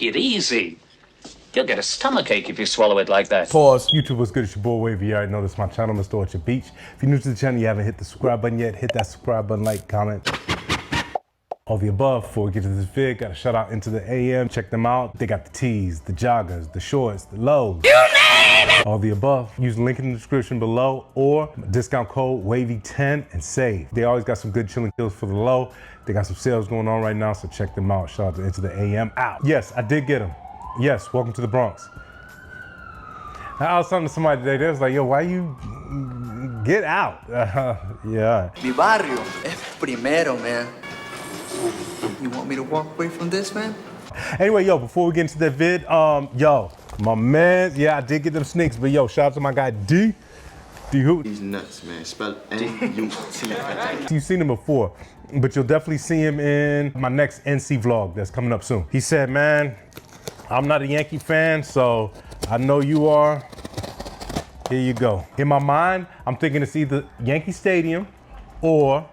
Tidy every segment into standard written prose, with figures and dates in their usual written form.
Take it easy. You'll get a stomachache if you swallow it like that. Pause. YouTube, what's good? It's your boy Wavy. You already know this is my channel, Mrorchardbeach. If you're new to the channel, you haven't hit the subscribe button yet, hit that subscribe button, like, comment. All the above. Before we get to this vid, got a shout out into the AM. Check them out. They got the tees, the joggers, the shorts, the lows. You name it! All the above. Use the link in the description below or discount code WAVY10 and save. They always got some good chilling deals for the low. They got some sales going on right now, so check them out. Shout out to Into the AM out. Yes, I did get them. Yes, welcome to the Bronx. I was talking to somebody today, they was like, yo, why you get out? Yeah. Mi barrio es primero, man. You want me to walk away from this, man? Anyway, yo, before we get into that vid, yo, my man, yeah, I did get them sneaks, but yo, shout out to my guy D. D who? He's nuts, man. Spelled N-U-T. You've seen him before, but you'll definitely see him in my next NC vlog that's coming up soon. He said, man, I'm not a Yankee fan, so I know you are. Here you go. In my mind, I'm thinking it's either Yankee Stadium or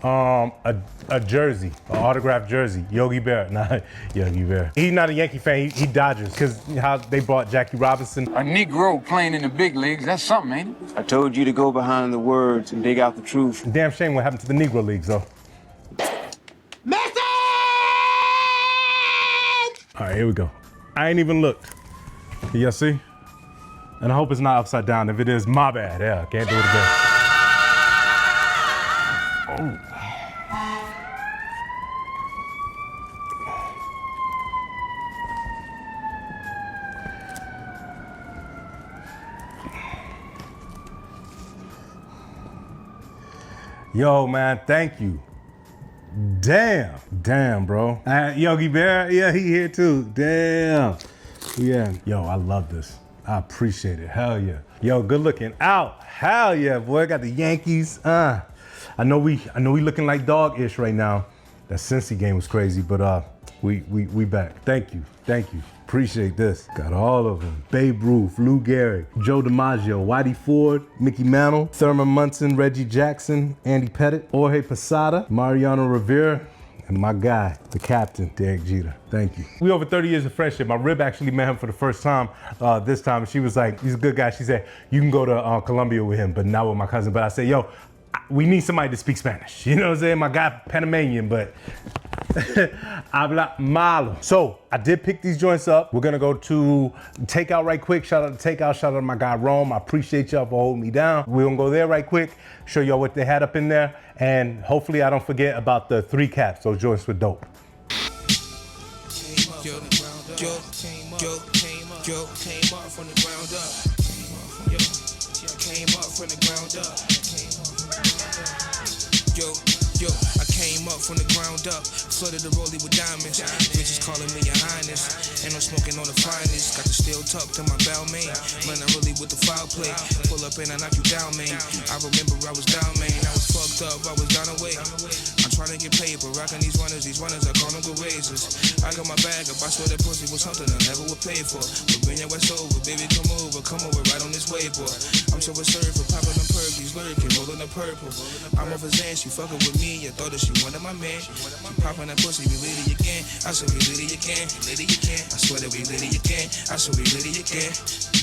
a jersey, an autographed jersey. Yogi Berra, not Yogi Berra. He's not a Yankee fan, he Dodgers, because how they brought Jackie Robinson. A Negro playing in the big leagues, that's something, ain't it? I told you to go behind the words and dig out the truth. Damn shame what happened to the Negro leagues, though. Message! All right, here we go. I ain't even looked. Y'all see? And I hope it's not upside down. If it is, my bad. Yeah, can't do it again. Oh. Yo, man, thank you. Damn, bro. Yogi Berra, yeah, he here too. Damn. Yeah. Yo, I love this. I appreciate it. Hell yeah. Yo, good looking out. Hell yeah, boy. Got the Yankees. I know we looking like dog-ish right now. That Cincy game was crazy, but we back. Thank you. Appreciate this. Got all of them. Babe Ruth, Lou Gehrig, Joe DiMaggio, Whitey Ford, Mickey Mantle, Thurman Munson, Reggie Jackson, Andy Pettit, Jorge Posada, Mariano Rivera, and my guy, the captain, Derek Jeter. Thank you. We over 30 years of friendship. My rib actually met him for the first time this time. She was like, he's a good guy. She said, you can go to Colombia with him, but not with my cousin. But I said, yo, we need somebody to speak Spanish. You know what I'm saying? My guy, Panamanian, but habla malo. So I did pick these joints up. We're gonna go to Takout right quick. Shout out to Takout, shout out to my guy Rome. I appreciate y'all for holding me down. We're gonna go there right quick, show y'all what they had up in there, and hopefully I don't forget about the 3 caps. Those joints were dope. Came up from the ground up. Came up from the ground up. I came up from the ground up, flooded the rollie with diamonds. Bitches calling me your highness, and I'm smoking on the finest. Got the steel tucked in my bell, man. Man, I'm really with the foul play. Pull up and I knock you down, man. I remember I was down, man. I was fucked up, I was down away. I'm trying to get paper, rocking these runners I call them good razors. I got my bag up, I swear that pussy was something I never would pay for. But bring your ass over, baby, come over right on this wayboard. I'm so reserved for popping them perkies, lurking, rolling the purple. I'm over Zan, she fucking with me, I thought that she wanted my man. She popping that pussy, we lit it again. I said we lit it again, lit it again. I swear that we lit it again. I said we lit it again,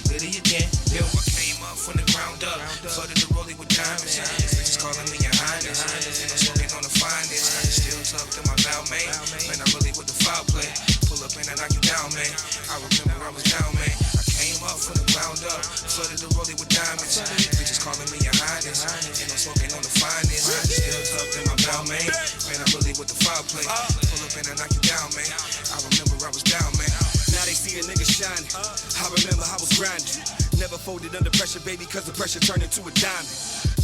lit it again. Yo, I came up from the ground up, flooded the rollie with diamonds. Bitches calling me your highness, and I'm smoking on the finest. Got the steel tucked in my bow, man. Man, I'm really with the foul play. Pull up and I knock you down, man. I remember I was down, man. I came up from the ground up, flooded the rollie with diamonds. Bitches calling me your highness, and I'm smoking on the finest. Got the steel tucked in my bow, man. Man, I'm really with the foul play. Pull up and I knock you down, man. I remember I was down, man. Now they see a nigga shining. I remember I was grinding. Never folded under pressure, baby, cause the pressure turned into a diamond.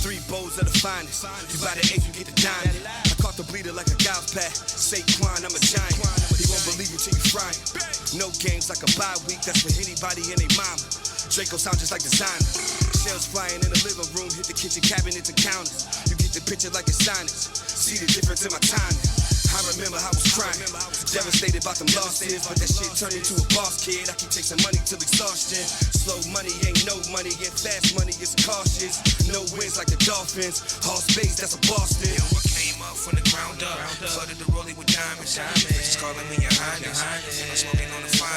3 bowls of the finest. You buy the 8, you get the diamond. I caught the bleeder like a golf pat. Saquon, I'm a giant. He won't believe you till you fry him. No games like a bye week, that's for anybody and they mama. Draco sound just like designer. Shells flying in the living room, hit the kitchen cabinets and counters. You get the picture like it's sinus. See the difference in my timing. I remember I was crying, devastated about them losses, but that shit turned into a boss kid. I keep chasing money till exhaustion. Slow money ain't no money, and fast money is cautious. No wins like the Dolphins, all space that's a Boston. Yo, I came up from the ground up, flooded the rollie with diamonds. Bitches calling me your highness, and I'm smoking on the fire.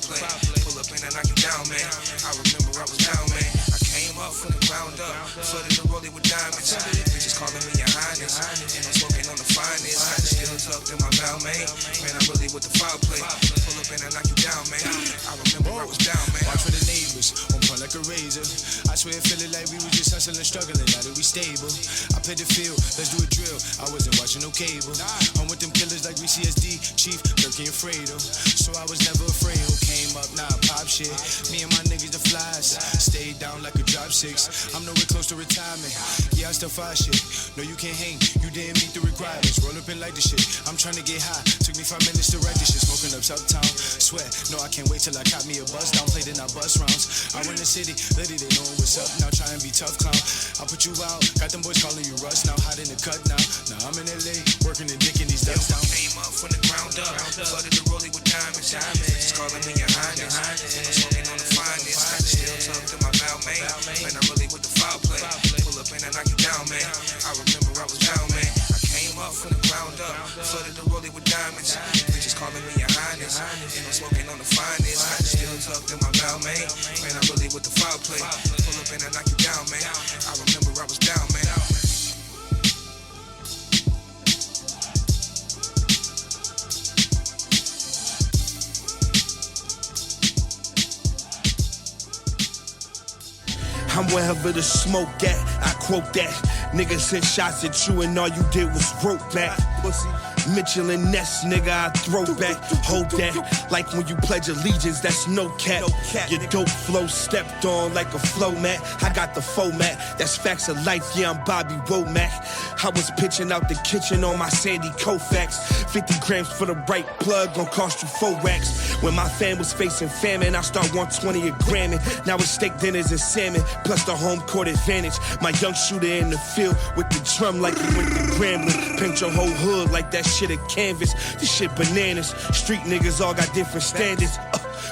foul play. Pull up and I knock you down, man. I remember I was down, man. I came up from the ground up, flooded the rollie with diamonds. Bitches calling me your highness, and I'm smoking on the finest. Got the steel tucked in my mouth, man. Man, I'm really with the foul play. Pull up and I knock you down, man. I remember I was down, man. Watch for the neighbors, on point like a razor. I swear it feeling like we was just hustling, struggling, now that we stable. I played the field, let's do a drill. I wasn't watching no cable. I'm with them killers like CSD, Chief, Turkey and Fredo. So I was never afraid. Who came up, nah, pop shit. Me and my niggas the flies. Stayed down like a drop six. I'm nowhere close to retirement. Yeah, I still fire shit. No, you can't hang. You didn't meet the requirements. Roll up and light the shit. I'm trying to get high. Took me 5 minutes to write this shit. Smoking up uptown. Swear, no, I can't wait till I caught me a bus down. Played in our bus rounds. I run the city. Lady, they know what's up. Now try and be tough, clown. I put you out. Got them boys calling you Russ. Now hot in the cut now. Now I'm in LA. Working and dicking these ducks down. Came up from the ground up, flooded the rollie with diamonds. Bitches calling me your highness, and I'm smoking on the finest. Got the steel tucked in my mouth, man. Man, I'm really with the foul play. Pull up and I knock you down, man. I remember I was down, man. I came up from the ground up, flooded the rollie with diamonds. Bitches calling me your highness, and I'm smoking on the finest. Got the steel tucked in my mouth, man. Man, I'm really with the foul play. Pull up and I knock you down, man. I remember I was down, man. I'm wherever the smoke at, I quote that. Niggas sent shots at you and all you did was rope back. Pussy. Mitchell and Ness, nigga, I throw back. Hold that, like when you pledge allegiance, that's no cap. Your dope flow stepped on like a flow mat. I got the format, that's facts of life, yeah, I'm Bobby Womack. I was pitching out the kitchen on my Sandy Koufax. 50 grams for the right plug, gon' cost you 4 racks. When my fam was facing famine, I start 120 a gram. Now it's steak dinners and salmon, plus the home court advantage. My young shooter in the field with the drum like he went to Grambling. Paint your whole hood like that shit a canvas. This shit bananas. Street niggas all got different standards.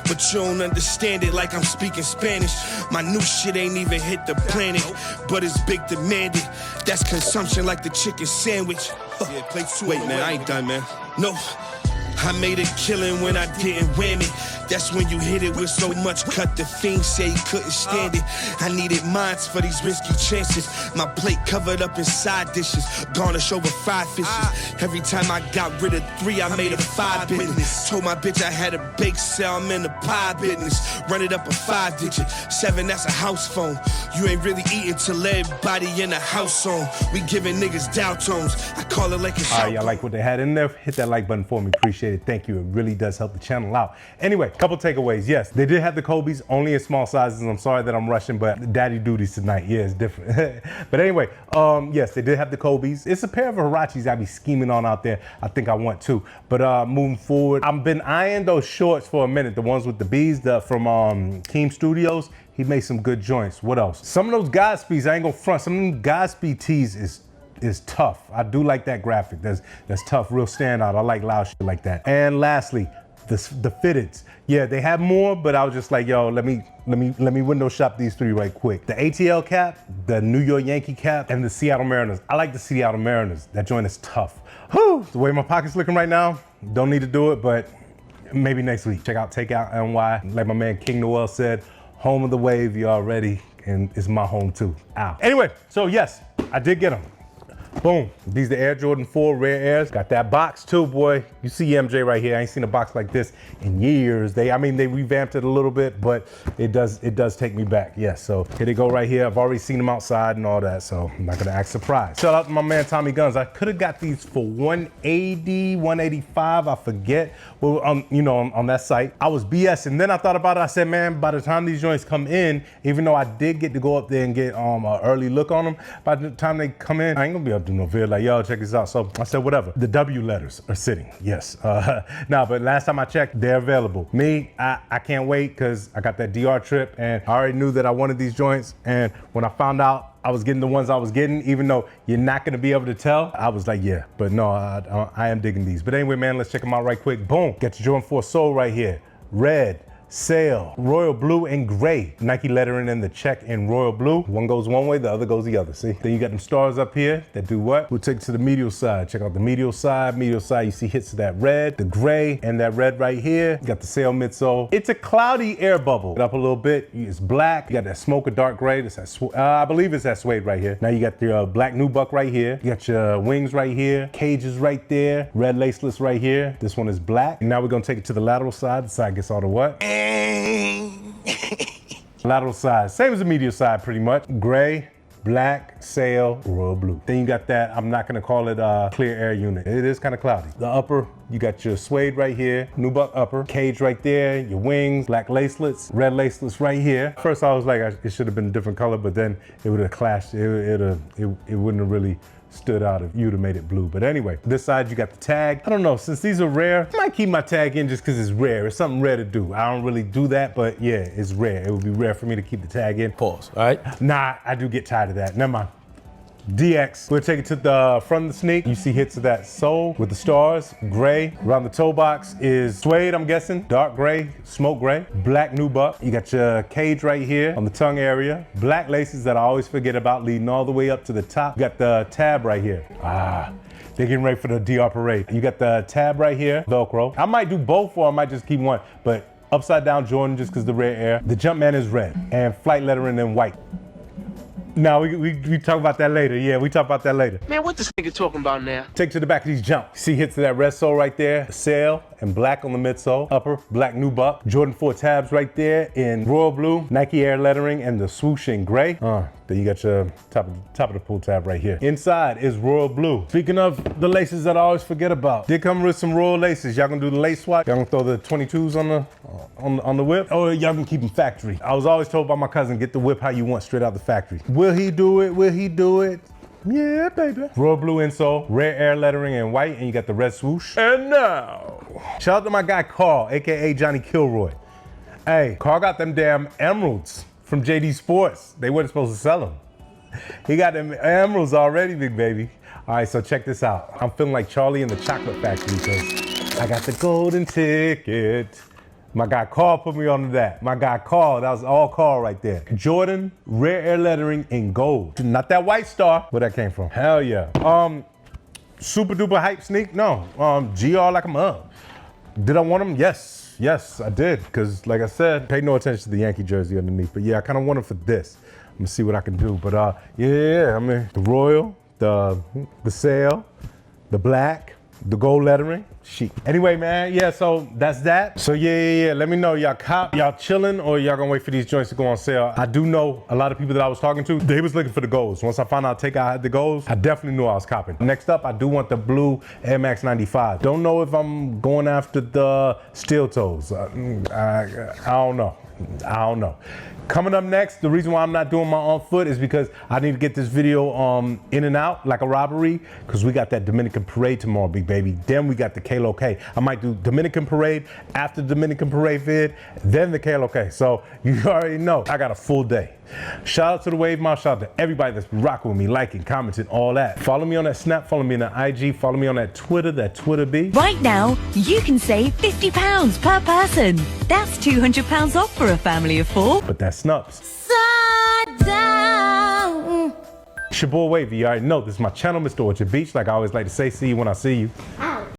But you don't understand it like I'm speaking Spanish. My new shit ain't even hit the planet, but it's big demanded. That's consumption like the chicken sandwich. Wait, man, I ain't done, man. No. I made a killing when I didn't win it. That's when you hit it with so much cut. The fiend say he couldn't stand it. I needed mines for these risky chances. My plate covered up in side dishes. Garnish over 5 fishes. Every time I got rid of 3, I made a 5 business. Told my bitch I had a bake sale, I'm in the pie business. Run it up a 5 digit. 7, that's a house phone. You ain't really eating till everybody in the house on. We giving niggas Dow tones. I call it like a All right, y'all like what they had in there? Hit that like button for me, appreciate it. Thank you, it really does help the channel out. Anyway, couple takeaways. Yes, they did have the Kobe's, only in small sizes. I'm sorry that I'm rushing, but daddy duties tonight. Yeah, it's different. But anyway, yes, they did have the Kobe's. It's a pair of Hirachis I be scheming on out there. I think I want to. But moving forward, I've been eyeing those shorts for a minute. The ones with the bees, from Keem Studios. He made some good joints. What else? Some of those Godspeeds, I ain't gonna front. Some of them Godspeed tees is tough. I do like that graphic. That's tough, real standout. I like loud shit like that. And lastly, the fitteds. Yeah, they have more, but I was just like, yo, let me window shop these 3 right quick. The ATL cap, the New York Yankee cap, and the Seattle Mariners. I like the Seattle Mariners. That joint is tough. Whew, the way my pocket's looking right now, don't need to do it, but maybe next week. Check out Takout NY. Like my man King Noel said, home of the wave, you already, and it's my home too. Ow. Anyway, so yes, I did get them. Boom, these the Air Jordan 4 Rare Airs. Got that box too, boy. You see MJ right here. I ain't seen a box like this in years. They revamped it a little bit, but it does take me back. Yes, so here they go right here. I've already seen them outside and all that, so I'm not gonna act surprised. Shout out to my man Tommy Guns. I could have got these for $180, $185, I forget. Well, on that site. I was BSing. Then I thought about it. I said, man, by the time these joints come in, even though I did get to go up there and get an early look on them, by the time they come in, I ain't gonna be able to do no video like, yo, check this out. So I said, whatever. The W letters are sitting, yes. No, but last time I checked, they're available. Me, I can't wait because I got that DR trip and I already knew that I wanted these joints. And when I found out I was getting the ones I was getting, even though you're not gonna be able to tell, I was like, yeah, but no, I am digging these. But anyway, man, let's check them out right quick. Boom, get your Jordan 4 Soul right here. Red, sail, royal blue and gray. Nike lettering in the check in royal blue. One goes one way, the other goes the other, see? Then you got them stars up here that do what? We'll take it to the medial side. Check out the medial side. Medial side, you see hits of that red, the gray, and that red right here. You got the sail midsole. It's a cloudy air bubble. Get up a little bit, it's black. You got that smoke or dark gray. That's that I believe it's that suede right here. Now you got the black nubuck right here. You got your wings right here. Cages right there. Red laceless right here. This one is black. And now we're gonna take it to the lateral side. The side gets all the what? Lateral side, same as the medial side pretty much. Gray, black, sail, royal blue. Then you got that, I'm not gonna call it a clear air unit. It is kind of cloudy. The upper, you got your suede right here, nubuck upper, cage right there, your wings, black lacelets, red lacelets right here. First I was like, it should have been a different color, but then it would have clashed. It wouldn't have really stood out if you'd have made it blue. But anyway, this side you got the tag. I don't know, since these are rare, I might keep my tag in just because it's rare. It's something rare to do. I don't really do that, but yeah, it's rare. It would be rare for me to keep the tag in. Pause, all right? Nah, I do get tired of that. Never mind. DX. We'll take it to the front of the sneak. You see hits of that sole with the stars, gray. Around the toe box is suede, I'm guessing. Dark gray, smoke gray. Black nubuck. You got your cage right here on the tongue area. Black laces that I always forget about leading all the way up to the top. You got the tab right here. They're getting ready for the DR parade. You got the tab right here, Velcro. I might do both or I might just keep one, but upside down Jordan just because the red air. The Jumpman is red and flight lettering in white. No, we talk about that later. Yeah, we talk about that later. Man, what this nigga talking about now? Take to the back of these jumps. See hits of that red sole right there, the sail, and black on the midsole. Upper, black nubuck. Jordan 4 tabs right there in royal blue. Nike Air lettering and the swoosh in gray. Then you got your top of the pull tab right here. Inside is royal blue. Speaking of the laces that I always forget about, did come with some royal laces. Y'all gonna do the lace swap? Y'all gonna throw the 22s on the whip? Or y'all gonna keep them factory? I was always told by my cousin, get the whip how you want, straight out the factory. Will he do it? Will he do it? Yeah, baby. Royal blue insole, rare air lettering in white, and you got the red swoosh. And now, shout out to my guy Carl, AKA Johnny Kilroy. Hey, Carl got them damn emeralds from JD Sports. They weren't supposed to sell them. He got them emeralds already, big baby. All right, so check this out. I'm feeling like Charlie in the Chocolate Factory because I got the golden ticket. My guy Carl put me on that. My guy Carl, that was all Carl right there. Jordan, rare air lettering in gold. Not that white star, where that came from. Hell yeah. Super duper hype sneak? No. GR like a mug. Did I want them? Yes. Yes, I did. Because like I said, pay no attention to the Yankee jersey underneath. But yeah, I kind of want them for this. I'm gonna see what I can do. But yeah, I mean, the royal, the sail, the black, the gold lettering, chic. Anyway, man, yeah, so that's that. So yeah, let me know, y'all chilling or y'all gonna wait for these joints to go on sale? I do know a lot of people that I was talking to, they was looking for the golds. Once I found out Takout had the golds, I definitely knew I was copping. Next up, I do want the blue Air Max 95. Don't know if I'm going after the steel toes. I don't know. I don't know. Coming up next, the reason why I'm not doing my on foot is because I need to get this video in and out like a robbery, because we got that Dominican parade tomorrow, big baby. Then we got the KLOK. I might do Dominican parade after Dominican parade vid, then the KLOK. So you already know I got a full day. Shout out to the Wave Mob, shout out to everybody that's been rocking with me, liking, commenting, all that. Follow me on that Snap, follow me on that IG, follow me on that Twitter be. Right now, you can save £50 per person. That's £200 off for a family of 4. But that's Snups. Side down. It's your boy Wavy, you already know this is my channel, Mr. Orchard Beach. Like I always like to say, see you when I see you.